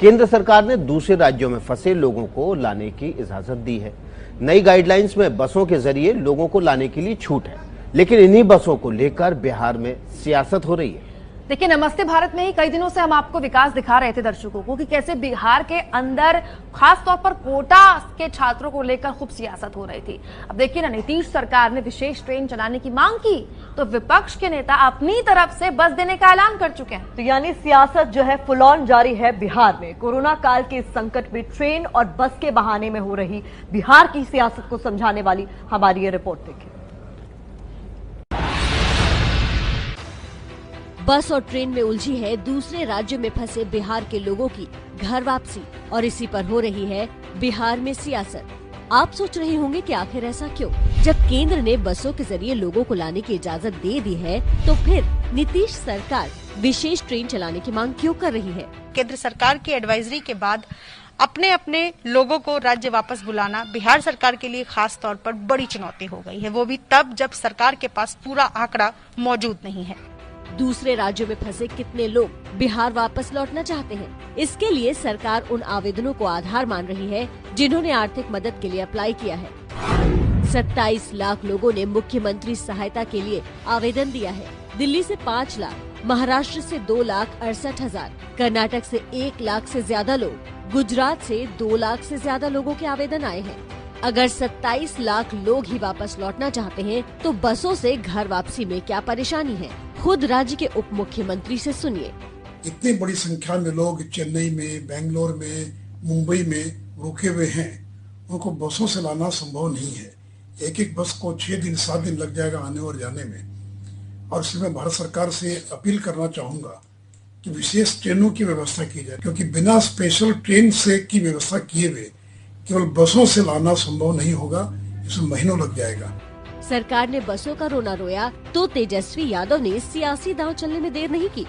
केंद्र सरकार ने दूसरे राज्यों में फंसे लोगों को लाने की इजाजत दी है। नई गाइडलाइंस में बसों के जरिए लोगों को लाने के लिए छूट है, लेकिन इन्हीं बसों को लेकर बिहार में सियासत हो रही है। देखिए, नमस्ते भारत में ही कई दिनों से हम आपको विकास दिखा रहे थे दर्शकों को कि कैसे बिहार के अंदर खास तौर पर कोटा के छात्रों को लेकर खूब सियासत हो रही थी। अब देखिए ना, नीतीश सरकार ने विशेष ट्रेन चलाने की मांग की तो विपक्ष के नेता अपनी तरफ से बस देने का ऐलान कर चुके हैं। तो यानी सियासत जो है फुल ऑन जारी है बिहार में। कोरोना काल के इस संकट में ट्रेन और बस के बहाने में हो रही बिहार की सियासत को समझाने वाली हमारी ये रिपोर्ट देखिए। बस और ट्रेन में उलझी है दूसरे राज्यों में फंसे बिहार के लोगों की घर वापसी, और इसी पर हो रही है बिहार में सियासत। आप सोच रहे होंगे कि आखिर ऐसा क्यों? जब केंद्र ने बसों के जरिए लोगों को लाने की इजाजत दे दी है, तो फिर नीतीश सरकार विशेष ट्रेन चलाने की मांग क्यों कर रही है? केंद्र सरकार की एडवाइजरी के बाद अपने अपने लोगों को राज्य वापस बुलाना बिहार सरकार के लिए खास तौर पर बड़ी चुनौती हो गई है, वो भी तब जब सरकार के पास पूरा आंकड़ा मौजूद नहीं है। दूसरे राज्यों में फंसे कितने लोग बिहार वापस लौटना चाहते हैं? इसके लिए सरकार उन आवेदनों को आधार मान रही है जिन्होंने आर्थिक मदद के लिए अप्लाई किया है। 27 लाख लोगों ने मुख्यमंत्री सहायता के लिए आवेदन दिया है। दिल्ली से 5 लाख, महाराष्ट्र से 2,68,000, कर्नाटक से 1 लाख से ज्यादा लोग, गुजरात से 2 लाख से ज्यादा लोगों के आवेदन आए हैं। अगर 27 लाख लोग ही वापस लौटना चाहते हैं तो बसों से घर वापसी में क्या परेशानी है? खुद राज्य के उप मुख्यमंत्री से सुनिए। इतनी बड़ी संख्या में लोग चेन्नई में, बेंगलोर में, मुंबई में रुके हुए हैं, उनको बसों से लाना संभव नहीं है। एक एक बस को 6 दिन 7 दिन लग जाएगा आने और जाने में। और इसलिए मैं भारत सरकार से अपील करना चाहूंगा कि विशेष ट्रेनों की व्यवस्था की जाए, क्योंकि बिना स्पेशल ट्रेन से की व्यवस्था किए हुए केवल बसों से लाना संभव नहीं होगा, इसमें महीनों लग जाएगा। सरकार ने बसों का रोना रोया तो तेजस्वी यादव ने सियासी दांव चलने में देर नहीं की।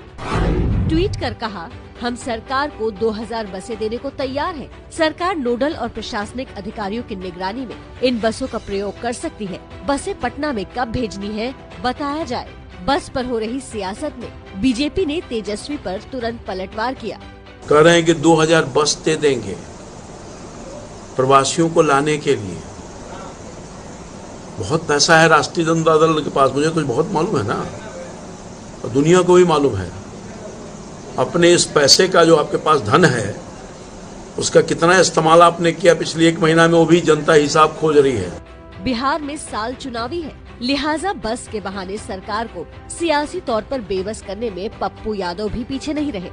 ट्वीट कर कहा, हम सरकार को 2000 बसें देने को तैयार हैं। सरकार नोडल और प्रशासनिक अधिकारियों की निगरानी में इन बसों का प्रयोग कर सकती है। बसें पटना में कब भेजनी है बताया जाए। बस पर हो रही सियासत में बीजेपी ने तेजस्वी पर तुरंत पलटवार किया। कह रहे हैं कि 2000 बस दे देंगे प्रवासियों को लाने के लिए। बहुत पैसा है राष्ट्रीय जनता दल के पास, मुझे तो बहुत मालूम है ना, और दुनिया को भी मालूम है। अपने इस पैसे का जो आपके पास धन है उसका कितना इस्तेमाल आपने किया पिछले 1 महीना में, वो भी जनता हिसाब खोज रही है। बिहार में साल चुनावी है, लिहाजा बस के बहाने सरकार को सियासी तौर पर बेबस करने में पप्पू यादव भी पीछे नहीं रहे।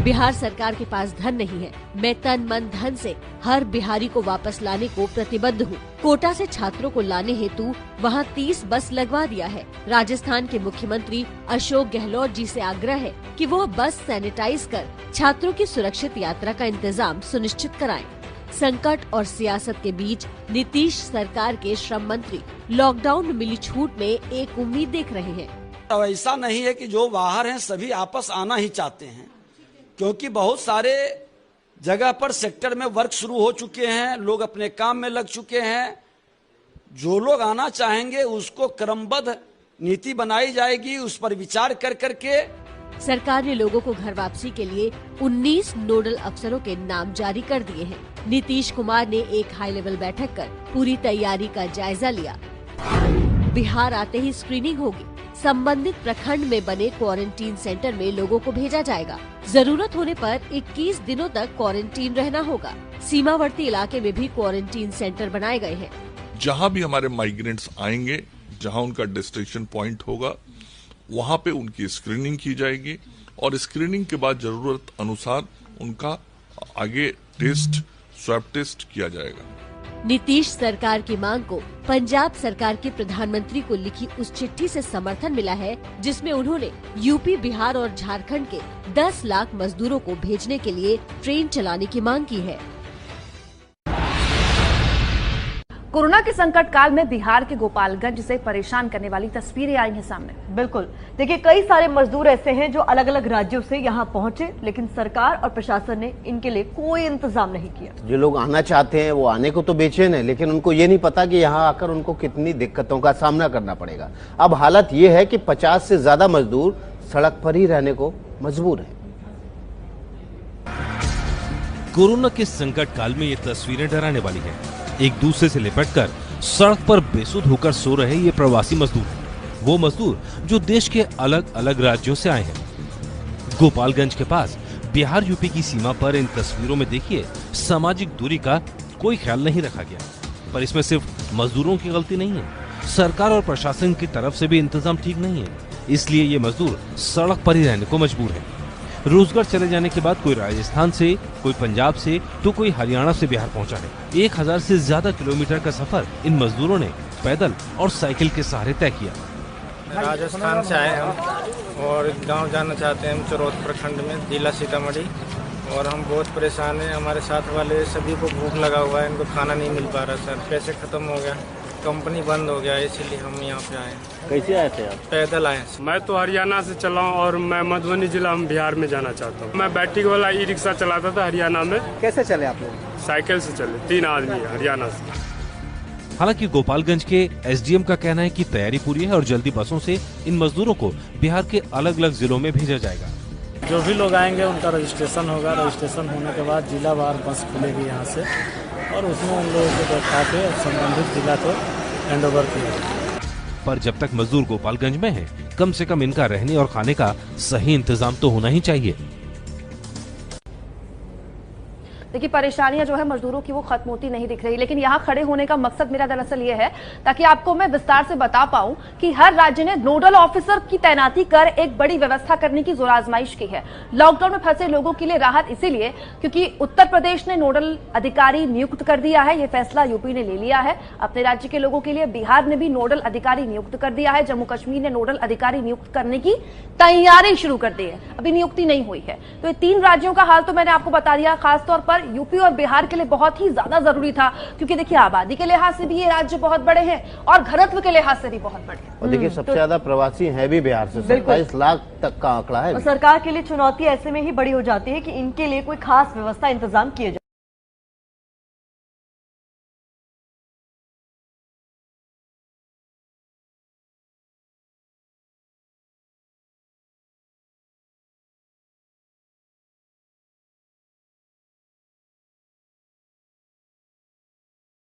बिहार सरकार के पास धन नहीं है। मैं तन मन धन से हर बिहारी को वापस लाने को प्रतिबद्ध हूँ। कोटा से छात्रों को लाने हेतु वहाँ 30 बस लगवा दिया है। राजस्थान के मुख्यमंत्री अशोक गहलोत जी से आग्रह है कि वो बस सैनिटाइज कर छात्रों की सुरक्षित यात्रा का इंतजाम सुनिश्चित कराएं। संकट और सियासत के बीच नीतीश सरकार के श्रम मंत्री लॉकडाउन में मिली छूट में एक उम्मीद देख रहे हैं। तो ऐसा नहीं है कि जो बाहर हैं सभी आपस आना ही चाहते हैं, क्योंकि बहुत सारे जगह पर सेक्टर में वर्क शुरू हो चुके हैं, लोग अपने काम में लग चुके हैं। जो लोग आना चाहेंगे उसको क्रमबद्ध नीति बनाई जाएगी, उस पर विचार कर करके। सरकार ने लोगों को घर वापसी के लिए 19 नोडल अफसरों के नाम जारी कर दिए हैं। नीतीश कुमार ने एक हाई लेवल बैठक कर पूरी तैयारी का जायजा लिया। बिहार आते ही स्क्रीनिंग होगी। संबंधित प्रखंड में बने क्वारंटीन सेंटर में लोगों को भेजा जाएगा। जरूरत होने पर 21 दिनों तक क्वारंटीन रहना होगा। सीमावर्ती इलाके में भी क्वारंटीन सेंटर बनाए गए हैं। जहां भी हमारे माइग्रेंट्स आएंगे, जहां उनका डेस्टिनेशन पॉइंट होगा, वहां पे उनकी स्क्रीनिंग की जाएगी और स्क्रीनिंग के बाद जरूरत अनुसार उनका आगे टेस्ट, स्वैब टेस्ट किया जाएगा। नीतीश सरकार की मांग को पंजाब सरकार के प्रधानमंत्री को लिखी उस चिट्ठी से समर्थन मिला है जिसमें उन्होंने यूपी, बिहार और झारखंड के 10 लाख मजदूरों को भेजने के लिए ट्रेन चलाने की मांग की है। कोरोना के संकट काल में बिहार के गोपालगंज से परेशान करने वाली तस्वीरें आई हैं सामने। बिल्कुल, देखिए कई सारे मजदूर ऐसे हैं जो अलग अलग राज्यों से यहाँ पहुंचे, लेकिन सरकार और प्रशासन ने इनके लिए कोई इंतजाम नहीं किया। जो लोग आना चाहते हैं वो आने को तो बेचैन है, लेकिन उनको ये नहीं पता कि यहाँ आकर उनको कितनी दिक्कतों का सामना करना पड़ेगा। अब हालत ये है कि 50 से ज्यादा मजदूर सड़क पर ही रहने को मजबूर है। कोरोना के संकट काल में ये तस्वीरें डराने वाली हैं। एक दूसरे से लिपटकर सड़क पर बेसुध होकर सो रहे ये प्रवासी मजदूर हैं। वो मजदूर जो देश के अलग अलग राज्यों से आए हैं। गोपालगंज के पास बिहार यूपी की सीमा पर इन तस्वीरों में देखिए सामाजिक दूरी का कोई ख्याल नहीं रखा गया। पर इसमें सिर्फ मजदूरों की गलती नहीं है, सरकार और प्रशासन की तरफ से भी इंतजाम ठीक नहीं है। इसलिए ये मजदूर सड़क पर ही रहने को मजबूर है। रोजगार चले जाने के बाद कोई राजस्थान से, कोई पंजाब से, तो कोई हरियाणा से बिहार पहुंचा है। 1000 से ज्यादा किलोमीटर का सफर इन मजदूरों ने पैदल और साइकिल के सहारे तय किया। राजस्थान से आए हम और गांव जाना चाहते हैं हम चरौद प्रखंड में, जिला सीतामढ़ी, और हम बहुत परेशान हैं। हमारे साथ वाले सभी को भूख लगा हुआ है, इनको खाना नहीं मिल पा रहा सर, पैसे खत्म हो गया, कंपनी बंद हो गया, इसीलिए हम यहाँ पे आए। कैसे आए थे आप? पैदल आए। मैं तो हरियाणा से चला हूँ और मैं मधुबनी जिला में बिहार में जाना चाहता हूँ। मैं बैटरी वाला ई रिक्शा चलाता था हरियाणा में। कैसे चले आप लोग? साइकिल से चले, 3 आदमी हरियाणा से। हालांकि गोपालगंज के एसडीएम का कहना है कि तैयारी पूरी है और जल्दी बसों से इन मजदूरों को बिहार के अलग अलग जिलों में भेजा जाएगा। जो भी लोग आएंगे उनका रजिस्ट्रेशन होगा, रजिस्ट्रेशन होने के बाद जिलावार बस खुलेगी यहाँ से और उसमें उन लोगों को बैठा के संबंधित जिला को हैंड ओवर किया। पर जब तक मजदूर गोपालगंज में हैं, कम से कम इनका रहने और खाने का सही इंतजाम तो होना ही चाहिए। देखिए, परेशानियां जो है मजदूरों की वो खत्म होती नहीं दिख रही, लेकिन यहाँ खड़े होने का मकसद मेरा दरअसल ये है ताकि आपको मैं विस्तार से बता पाऊं कि हर राज्य ने नोडल ऑफिसर की तैनाती कर एक बड़ी व्यवस्था करने की जोर आजमाइश की है। लॉकडाउन में फंसे लोगों के लिए राहत इसीलिए क्योंकि उत्तर प्रदेश ने नोडल अधिकारी नियुक्त कर दिया है। ये फैसला यूपी ने ले लिया है अपने राज्य के लोगों के लिए। बिहार ने भी नोडल अधिकारी नियुक्त कर दिया है। जम्मू कश्मीर ने नोडल अधिकारी नियुक्त करने की तैयारी शुरू कर दी है, अभी नियुक्ति नहीं हुई है। तो ये 3 राज्यों का हाल तो मैंने आपको बता दिया। खासतौर पर यूपी और बिहार के लिए बहुत ही ज्यादा जरूरी था क्योंकि देखिए आबादी के लिहाज से भी ये राज्य बहुत बड़े हैं और घनत्व के लिहाज से भी बहुत बड़े हैं। और देखिए सबसे ज्यादा प्रवासी हैं भी बिहार से, 27 लाख तक का आंकड़ा है। सरकार के लिए चुनौती ऐसे में ही बड़ी हो जाती है कि इनके लिए कोई खास व्यवस्था इंतजाम किए जाए।